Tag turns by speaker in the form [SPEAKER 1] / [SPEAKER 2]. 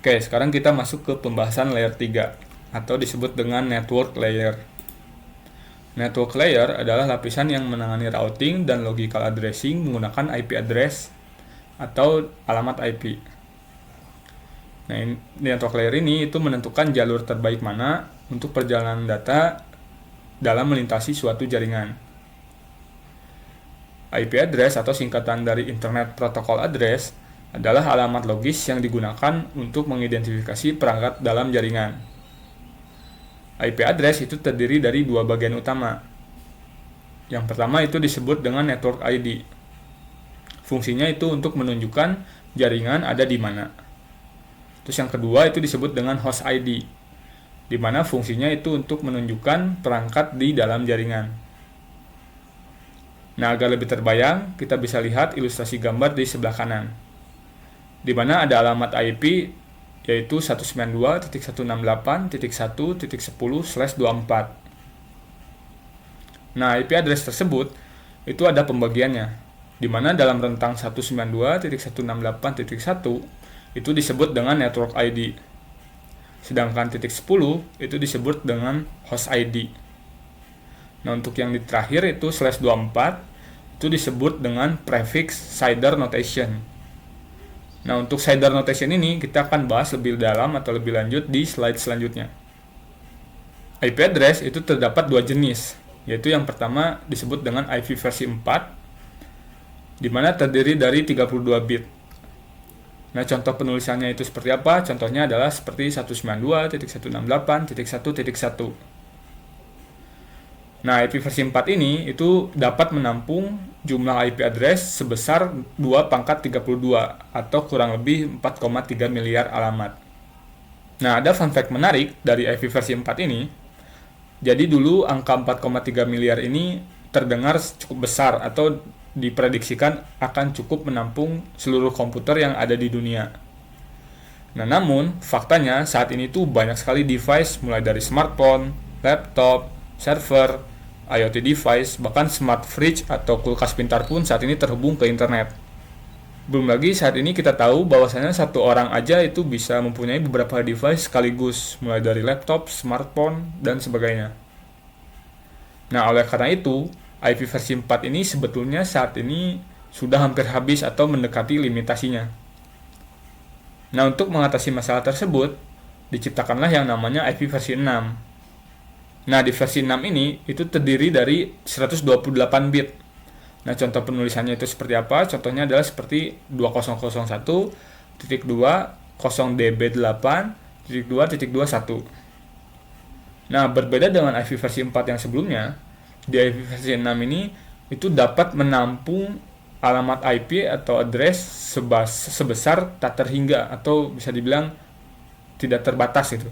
[SPEAKER 1] Oke, sekarang kita masuk ke pembahasan layer 3 atau disebut dengan network layer. Network layer adalah lapisan yang menangani routing dan logical addressing menggunakan IP address atau alamat IP. Nah, network layer ini itu menentukan jalur terbaik mana untuk perjalanan data dalam melintasi suatu jaringan. IP address atau singkatan dari Internet Protocol Address adalah alamat logis yang digunakan untuk mengidentifikasi perangkat dalam jaringan. IP address itu terdiri dari dua bagian utama. Yang pertama itu disebut dengan network ID. Fungsinya itu untuk menunjukkan jaringan ada di mana. Terus yang kedua itu disebut dengan host ID, di mana fungsinya itu untuk menunjukkan perangkat di dalam jaringan. Nah, agar lebih terbayang, kita bisa lihat ilustrasi gambar di sebelah kanan, di mana ada alamat IP yaitu 192.168.1.10/24. Nah, IP address tersebut itu ada pembagiannya, di mana dalam rentang 192.168.1 itu disebut dengan network ID. Sedangkan titik 10 itu disebut dengan host ID. Nah, untuk yang di terakhir itu /24 itu disebut dengan prefix CIDR notation. Nah, untuk CIDR notation ini kita akan bahas lebih dalam atau lebih lanjut di slide selanjutnya. IP address itu terdapat dua jenis, yaitu yang pertama disebut dengan IP versi 4, di mana terdiri dari 32 bit. Nah, contoh penulisannya itu seperti apa? Contohnya adalah seperti 192.168.1.1. Nah, IP versi 4 ini itu dapat menampung jumlah IP address sebesar 2/32 atau kurang lebih 4,3 miliar alamat. Nah, ada fun fact menarik dari IP versi 4 ini. Jadi dulu angka 4,3 miliar ini terdengar cukup besar atau diprediksikan akan cukup menampung seluruh komputer yang ada di dunia. Nah, namun faktanya saat ini tuh banyak sekali device mulai dari smartphone, laptop, server, IoT device, bahkan smart fridge atau kulkas pintar pun saat ini terhubung ke internet. Belum lagi saat ini kita tahu bahwasanya satu orang aja itu bisa mempunyai beberapa device sekaligus, mulai dari laptop, smartphone, dan sebagainya. Nah, oleh karena itu, IP versi 4 ini sebetulnya saat ini sudah hampir habis atau mendekati limitasinya. Nah, untuk mengatasi masalah tersebut, diciptakanlah yang namanya IP versi 6. Nah, di versi 6 ini itu terdiri dari 128 bit. Nah, contoh penulisannya itu seperti apa? Contohnya adalah seperti 2001.2.0db8.2.21. Nah, berbeda dengan IP versi 4 yang sebelumnya, di IP versi 6 ini itu dapat menampung alamat IP atau address sebesar tak terhingga atau bisa dibilang tidak terbatas itu.